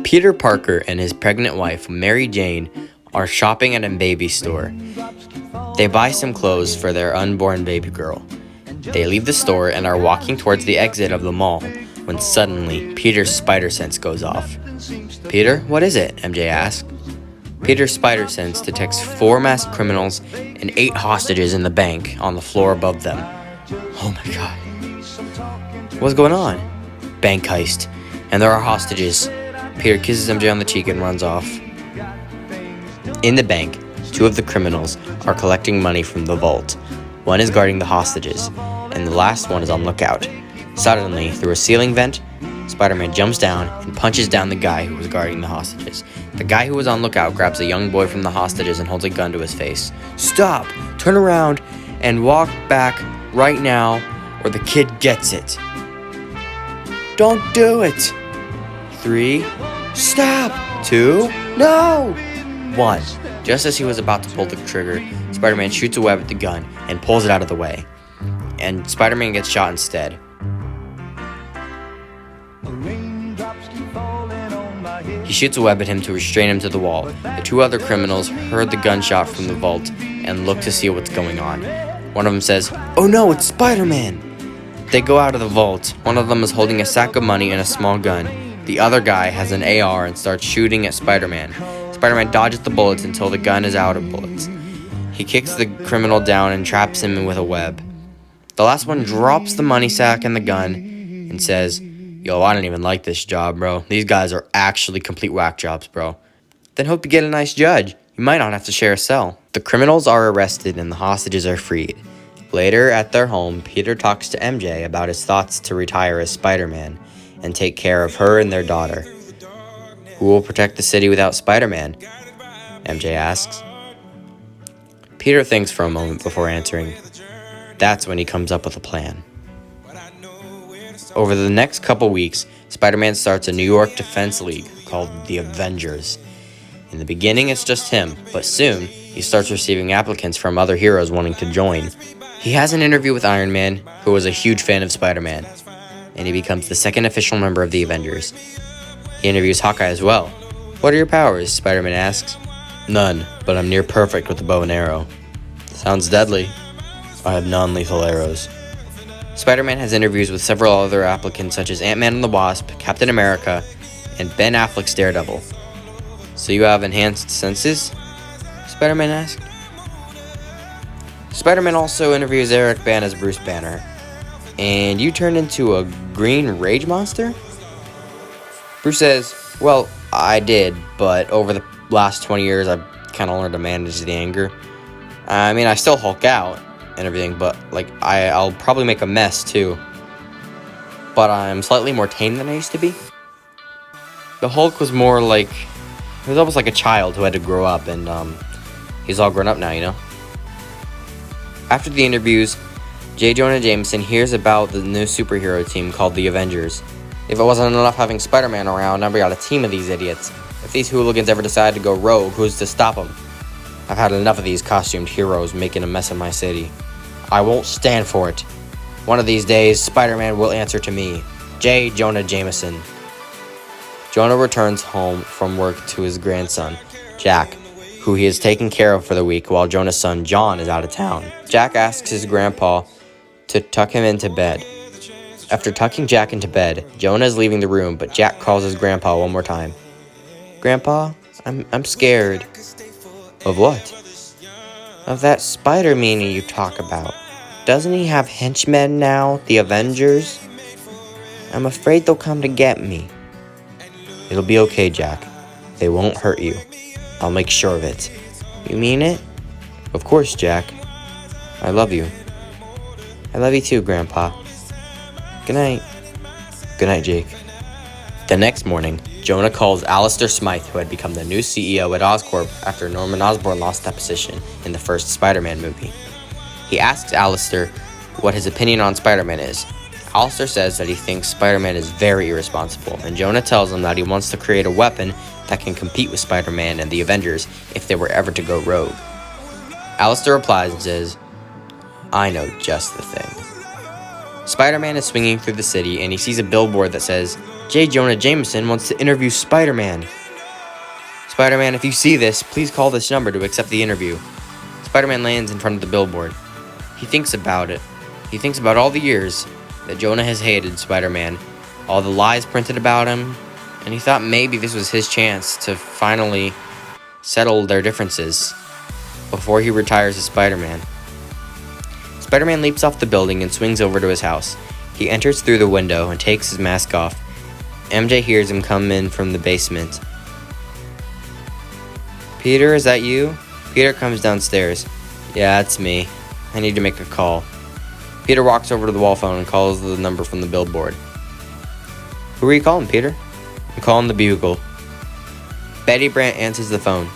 Peter Parker and his pregnant wife, Mary Jane, are shopping at a baby store. They buy some clothes for their unborn baby girl. They leave the store and are walking towards the exit of the mall when suddenly Peter's spider sense goes off. "Peter, what is it?" MJ asks. Peter's spider sense detects 4 masked criminals and 8 hostages in the bank on the floor above them. Oh my god. What's going on? Bank heist. And there are hostages. Peter kisses MJ on the cheek and runs off. In the bank, 2 of the criminals are collecting money from the vault. One is guarding the hostages, and the last one is on lookout. Suddenly, through a ceiling vent, Spider-Man jumps down and punches down the guy who was guarding the hostages. The guy who was on lookout grabs a young boy from the hostages and holds a gun to his face. "Stop! Turn around and walk back right now, or the kid gets it." "Don't do it!" 3. "Stop!" 2. "No!" 1. Just as he was about to pull the trigger, Spider-Man shoots a web at the gun and pulls it out of the way. And Spider-Man gets shot instead. He shoots a web at him to restrain him to the wall. The 2 other criminals heard the gunshot from the vault and look to see what's going on. One of them says, "Oh no, it's Spider-Man!" They go out of the vault. One of them is holding a sack of money and a small gun. The other guy has an AR and starts shooting at Spider-Man. Spider-Man dodges the bullets until the gun is out of bullets. He kicks the criminal down and traps him with a web. The last one drops the money sack and the gun and says, "Yo, I don't even like this job, bro. These guys are actually complete whack jobs, bro." "Then hope you get a nice judge. You might not have to share a cell." The criminals are arrested and the hostages are freed. Later, at their home, Peter talks to MJ about his thoughts to retire as Spider-Man and take care of her and their daughter. "Who will protect the city without Spider-Man?" MJ asks. Peter thinks for a moment before answering. That's when he comes up with a plan. Over the next couple weeks, Spider-Man starts a New York Defense League called the Avengers. In the beginning, it's just him, but soon, he starts receiving applicants from other heroes wanting to join. He has an interview with Iron Man, who was a huge fan of Spider-Man, and he becomes the second official member of the Avengers. He interviews Hawkeye as well. "What are your powers?" Spider-Man asks. "None, but I'm near perfect with the bow and arrow." "Sounds deadly." "I have non-lethal arrows." Spider-Man has interviews with several other applicants such as Ant-Man and the Wasp, Captain America, and Ben Affleck's Daredevil. "So you have enhanced senses?" Spider-Man asked. Spider-Man also interviews Eric Bana as Bruce Banner. "And you turned into a green rage monster?" Bruce says, "Well, I did, but over the last 20 years, I've kind of learned to manage the anger. I mean, I still Hulk out and everything, but I'll probably make a mess too. But I'm slightly more tame than I used to be." The Hulk was more like, he was almost like a child who had to grow up, and he's all grown up now, you know? After the interviews, J. Jonah Jameson hears about the new superhero team called the Avengers. "If it wasn't enough having Spider-Man around, now we got a team of these idiots. If these hooligans ever decide to go rogue, who's to stop them? I've had enough of these costumed heroes making a mess of my city. I won't stand for it. One of these days, Spider-Man will answer to me. J. Jonah Jameson." Jonah returns home from work to his grandson, Jack, who he is taking care of for the week while Jonah's son, John, is out of town. Jack asks his grandpa to tuck him into bed. After tucking Jack into bed, Jonah is leaving the room, but Jack calls his grandpa one more time. "Grandpa, I'm scared." "Of what?" "Of that Spider-Man you talk about. Doesn't he have henchmen now, the Avengers? I'm afraid they'll come to get me." "It'll be okay, Jack. They won't hurt you. I'll make sure of it." "You mean it?" "Of course, Jack. I love you." "I love you too, Grandpa. Good night." "Good night, Jake." The next morning, Jonah calls Alistair Smythe, who had become the new CEO at Oscorp after Norman Osborn lost that position in the first Spider-Man movie. He asks Alistair what his opinion on Spider-Man is. Alistair says that he thinks Spider-Man is very irresponsible, and Jonah tells him that he wants to create a weapon that can compete with Spider-Man and the Avengers if they were ever to go rogue. Alistair replies and says, "I know just the thing." Spider-Man is swinging through the city, and he sees a billboard that says, J. Jonah Jameson wants to interview Spider-Man. Spider-Man, if you see this, please call this number to accept the interview. Spider-Man lands in front of the billboard. He thinks about it. He thinks about all the years that Jonah has hated Spider-Man, all the lies printed about him, and he thought maybe this was his chance to finally settle their differences before he retires as Spider-Man. Spider-Man leaps off the building and swings over to his house. He enters through the window and takes his mask off. MJ hears him come in from the basement. Peter, is that you? Peter comes downstairs. Yeah, it's me. I need to make a call. Peter walks over to the wall phone and calls the number from the billboard. Who are you calling, Peter? I'm calling the Bugle. Betty Brant answers the phone.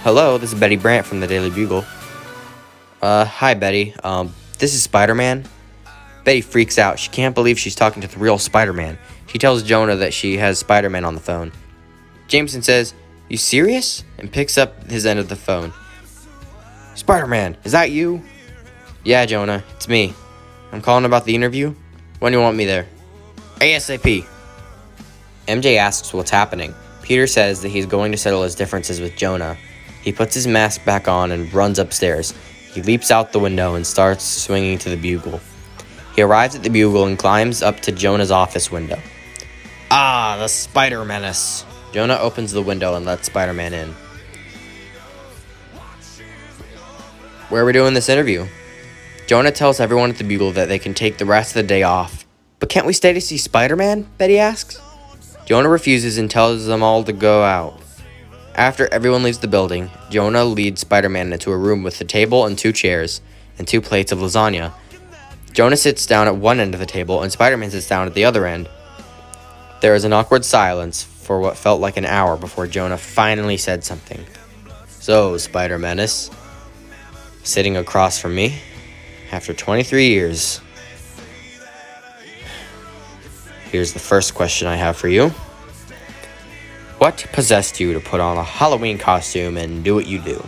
Hello, this is Betty Brant from the Daily Bugle. Hi, Betty. This is Spider-Man. Betty freaks out. She can't believe she's talking to the real Spider-Man. She tells Jonah that she has Spider-Man on the phone. Jameson says, You serious? And picks up his end of the phone. Spider-Man, is that you? Yeah, Jonah, it's me. I'm calling about the interview. When do you want me there? ASAP. MJ asks what's happening. Peter says that he's going to settle his differences with Jonah. He puts his mask back on and runs upstairs. He leaps out the window and starts swinging to the Bugle. He arrives at the Bugle and climbs up to Jonah's office window. Ah, the Spider Menace. Jonah opens the window and lets Spider-Man in. Where are we doing this interview? Jonah tells everyone at the Bugle that they can take the rest of the day off. But can't we stay to see Spider-Man? Betty asks. Jonah refuses and tells them all to go out. After everyone leaves the building, Jonah leads Spider-Man into a room with a table and 2 chairs and 2 plates of lasagna. Jonah sits down at one end of the table and Spider-Man sits down at the other end. There is an awkward silence for what felt like an hour before Jonah finally said something. So, Spider-Menace, sitting across from me, after 23 years. Here's the first question I have for you. What possessed you to put on a Halloween costume and do what you do?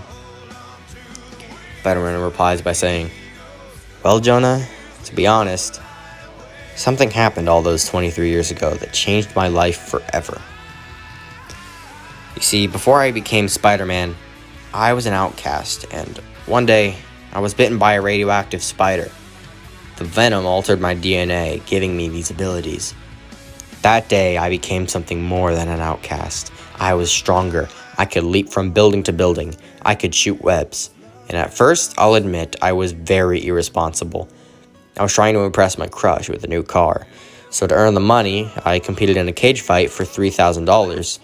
Spider-Man replies by saying, Well, Jonah, to be honest, something happened all those 23 years ago that changed my life forever. You see, before I became Spider-Man, I was an outcast, and one day, I was bitten by a radioactive spider. The venom altered my DNA, giving me these abilities. That day, I became something more than an outcast. I was stronger. I could leap from building to building. I could shoot webs. And at first, I'll admit, I was very irresponsible. I was trying to impress my crush with a new car. So to earn the money, I competed in a cage fight for $3,000.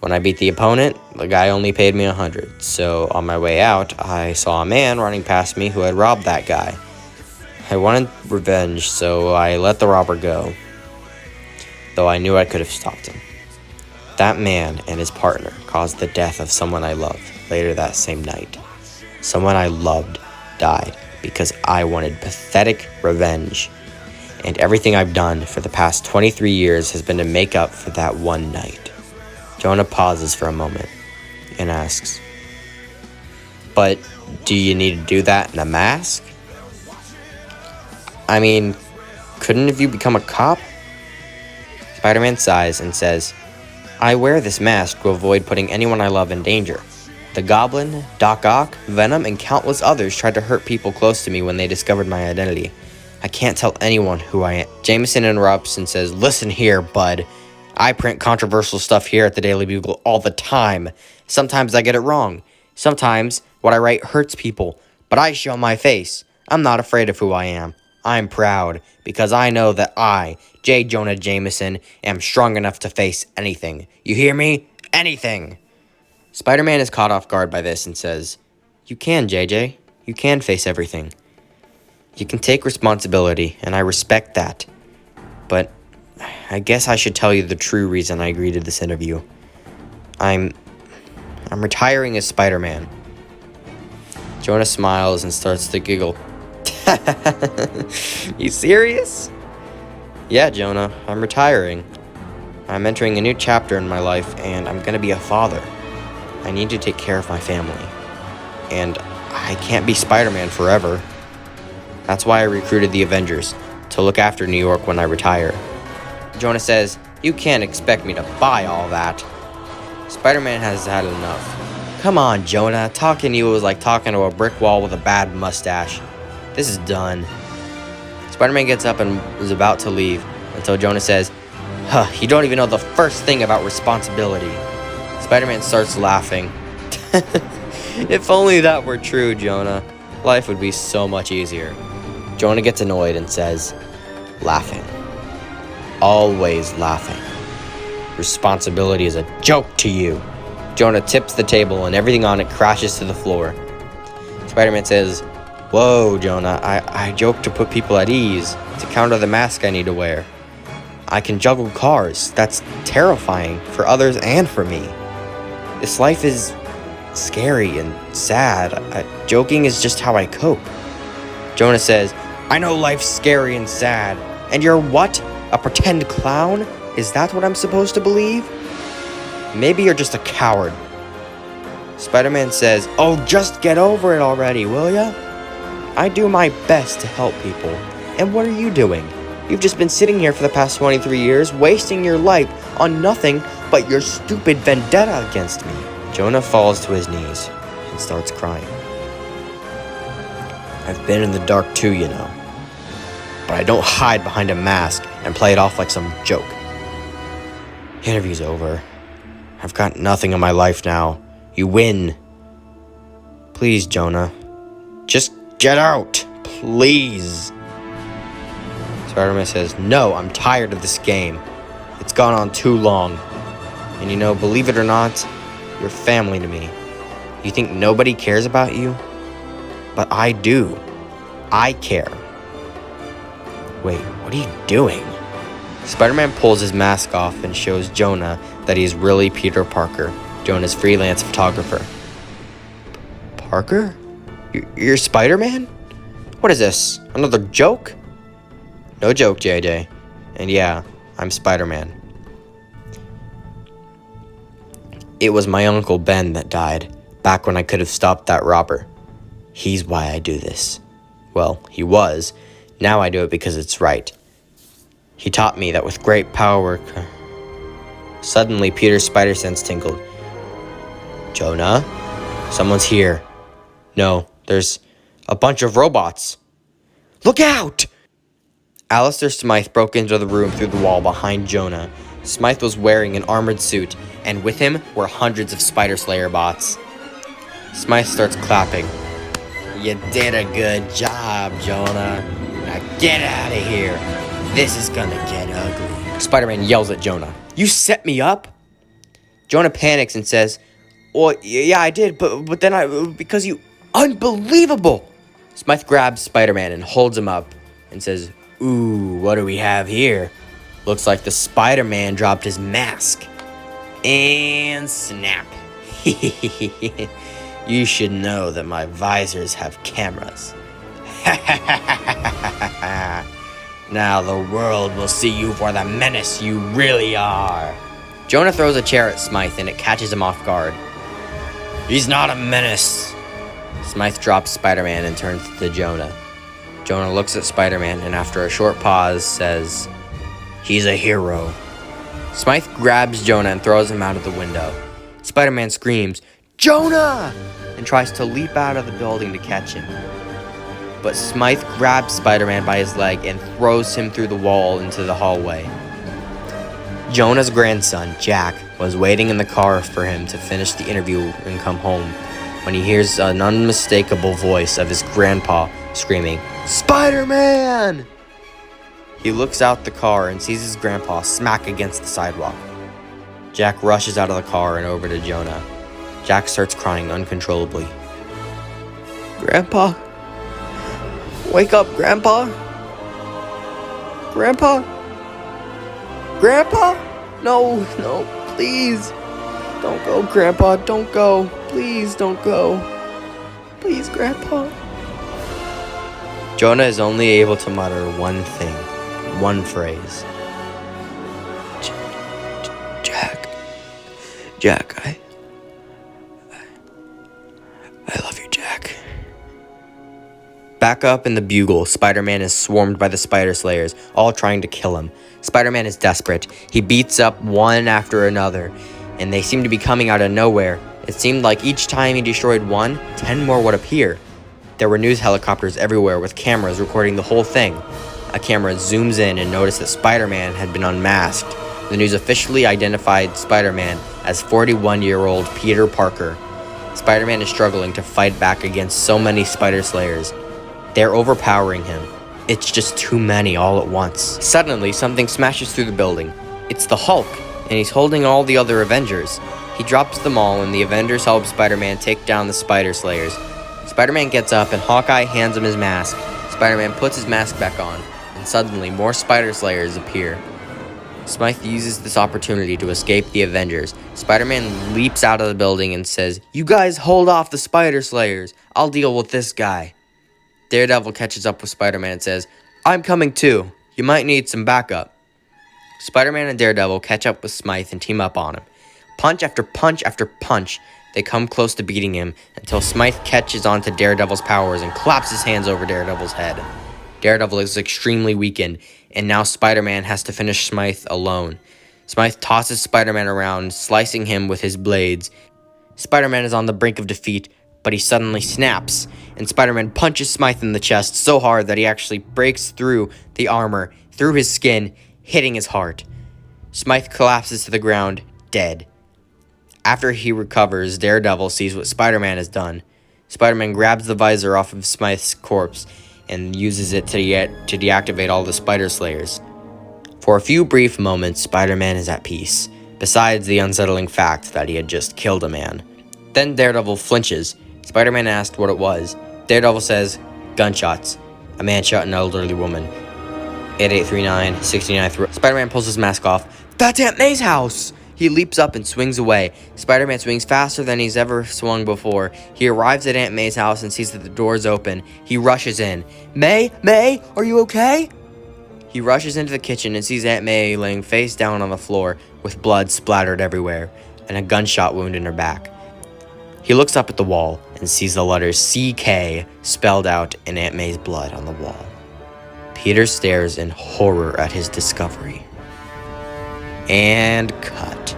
When I beat the opponent, the guy only paid me $100. So on my way out, I saw a man running past me who had robbed that guy. I wanted revenge, so I let the robber go, though I knew I could have stopped him. That man and his partner caused the death of someone I loved later that same night. Someone I loved died because I wanted pathetic revenge. And everything I've done for the past 23 years has been to make up for that one night. Jonah pauses for a moment and asks, But do you need to do that in a mask? I mean, couldn't if you become a cop? Spider-Man sighs and says, I wear this mask to avoid putting anyone I love in danger. The Goblin, Doc Ock, Venom, and countless others tried to hurt people close to me when they discovered my identity. I can't tell anyone who I am. Jameson interrupts and says, Listen here, bud. I print controversial stuff here at the Daily Bugle all the time. Sometimes I get it wrong. Sometimes what I write hurts people, but I show my face. I'm not afraid of who I am. I'm proud because I know that I, J. Jonah Jameson, am strong enough to face anything. You hear me? Anything. Spider-Man is caught off guard by this and says, You can, JJ. You can face everything. You can take responsibility, and I respect that. But I guess I should tell you the true reason I agreed to this interview. I'm retiring as Spider-Man. Jonah smiles and starts to giggle. You serious? Yeah, Jonah, I'm retiring. I'm entering a new chapter in my life, and I'm gonna be a father. I need to take care of my family. And I can't be Spider-Man forever. That's why I recruited the Avengers, to look after New York when I retire. Jonah says, "You can't expect me to buy all that." Spider-Man has had enough. "Come on, Jonah. Talking to you was like talking to a brick wall with a bad mustache. This is done." Spider-Man gets up and is about to leave until Jonah says, "Huh, you don't even know the first thing about responsibility." Spider-Man starts laughing. "If only that were true, Jonah. Life would be so much easier." Jonah gets annoyed and says, "Laughing. Always laughing. Responsibility is a joke to you." Jonah tips the table and everything on it crashes to the floor. Spider-Man says, "Whoa, Jonah, I joke to put people at ease, to counter the mask I need to wear. I can juggle cars. That's terrifying for others and for me. This life is scary and sad. Joking is just how I cope." Jonah says, "I know life's scary and sad. And you're what? A pretend clown? Is that what I'm supposed to believe? Maybe you're just a coward." Spider-Man says, "Oh, just get over it already, will ya? I do my best to help people. And what are you doing? You've just been sitting here for the past 23 years, wasting your life on nothing but your stupid vendetta against me." Jonah falls to his knees and starts crying. "I've been in the dark too, you know. But I don't hide behind a mask and play it off like some joke. Interview's over. I've got nothing in my life now. You win. Please, Jonah. Just get out. Please." Spider-Man says, "No, I'm tired of this game. It's gone on too long. And you know, believe it or not, you're family to me. You think nobody cares about you? But I do. I care." "Wait, what are you doing?" Spider-Man pulls his mask off and shows Jonah that he's really Peter Parker, Jonah's freelance photographer. "Parker? You're Spider-Man? What is this, another joke?" "No joke, JJ. And yeah, I'm Spider-Man. It was my Uncle Ben that died, back when I could have stopped that robber. He's why I do this. Well, he was. Now I do it because it's right. He taught me that with great power..." Suddenly, Peter's spider sense tingled. "Jonah? Someone's here. No, there's a bunch of robots. Look out!" Alistair Smythe broke into the room through the wall behind Jonah. Smythe was wearing an armored suit, and with him were hundreds of Spider Slayer bots. Smythe starts clapping. "You did a good job, Jonah. Now get out of here. This is gonna get ugly." Spider-Man yells at Jonah. "You set me up?" Jonah panics and says, "Well, yeah, I did, but then because you..." "Unbelievable!" Smythe grabs Spider-Man and holds him up and says, "Ooh, what do we have here? Looks like the Spider-Man dropped his mask." And snap. "You should know that my visors have cameras. Now the world will see you for the menace you really are." Jonah throws a chair at Smythe and it catches him off guard. "He's not a menace." Smythe drops Spider-Man and turns to Jonah. Jonah looks at Spider-Man and after a short pause says, "He's a hero." Smythe grabs Jonah and throws him out of the window. Spider-Man screams, "Jonah!" and tries to leap out of the building to catch him. But Smythe grabs Spider-Man by his leg and throws him through the wall into the hallway. Jonah's grandson, Jack, was waiting in the car for him to finish the interview and come home when he hears an unmistakable voice of his grandpa screaming, "Spider-Man!" He looks out the car and sees his grandpa smack against the sidewalk. Jack rushes out of the car and over to Jonah. Jack starts crying uncontrollably. "Grandpa? Wake up, Grandpa? Grandpa? Grandpa? No, please. Don't go, Grandpa, don't go. Please don't go. Please, Grandpa." Jonah is only able to mutter one thing, one phrase. Jack, I love you, Jack." Back up in the Bugle, Spider-Man is swarmed by the Spider Slayers, all trying to kill him. Spider-Man is desperate. He beats up one after another, and they seem to be coming out of nowhere. It seemed like each time he destroyed one, 10 more would appear. There were news helicopters everywhere with cameras recording the whole thing. A camera zooms in and noticed that Spider-Man had been unmasked. The news officially identified Spider-Man as 41-year-old Peter Parker. Spider-Man is struggling to fight back against so many Spider Slayers. They're overpowering him. It's just too many all at once. Suddenly, something smashes through the building. It's the Hulk, and he's holding all the other Avengers. He drops them all, and the Avengers help Spider-Man take down the Spider Slayers. Spider-Man gets up, and Hawkeye hands him his mask. Spider-Man puts his mask back on, and suddenly more Spider Slayers appear. Smythe uses this opportunity to escape the Avengers. Spider-Man leaps out of the building and says, "You guys hold off the Spider Slayers. I'll deal with this guy." Daredevil catches up with Spider-Man and says, "I'm coming too. You might need some backup." Spider-Man and Daredevil catch up with Smythe and team up on him. Punch after punch after punch, they come close to beating him until Smythe catches onto Daredevil's powers and claps his hands over Daredevil's head. Daredevil is extremely weakened, and now Spider-Man has to finish Smythe alone. Smythe tosses Spider-Man around, slicing him with his blades. Spider-Man is on the brink of defeat, but he suddenly snaps, and Spider-Man punches Smythe in the chest so hard that he actually breaks through the armor, through his skin, hitting his heart. Smythe collapses to the ground, dead. After he recovers, Daredevil sees what Spider-Man has done. Spider-Man grabs the visor off of Smythe's corpse and uses it to deactivate all the Spider Slayers. For a few brief moments, Spider-Man is at peace, besides the unsettling fact that he had just killed a man. Then Daredevil flinches. Spider-Man asked what it was. Daredevil says, "Gunshots. A man shot an elderly woman. 8839-69 Spider-Man pulls his mask off. "That's Aunt May's house!" He leaps up and swings away. Spider-Man swings faster than he's ever swung before. He arrives at Aunt May's house and sees that the door's open. He rushes in. "May? May? Are you okay?" He rushes into the kitchen and sees Aunt May laying face down on the floor with blood splattered everywhere and a gunshot wound in her back. He looks up at the wall and sees the letters CK spelled out in Aunt May's blood on the wall. Peter stares in horror at his discovery. And cut.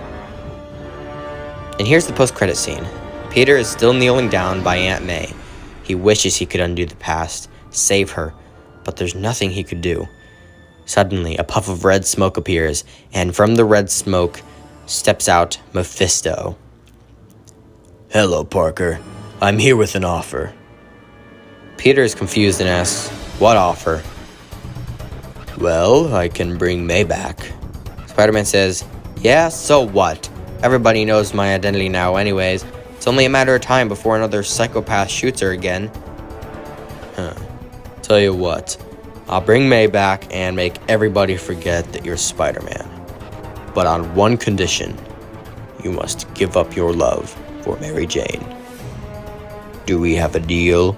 And here's the post-credit scene. Peter is still kneeling down by Aunt May. He wishes he could undo the past, save her, but there's nothing he could do. Suddenly, a puff of red smoke appears, and from the red smoke steps out Mephisto. "Hello, Parker. I'm here with an offer." Peter is confused and asks, "What offer?" "Well, I can bring May back." Spider-Man says, "Yeah, so what? Everybody knows my identity now anyways. It's only a matter of time before another psychopath shoots her again." Tell you what, I'll bring May back and make everybody forget that you're Spider-Man. But on one condition, you must give up your love for Mary Jane. Do we have a deal?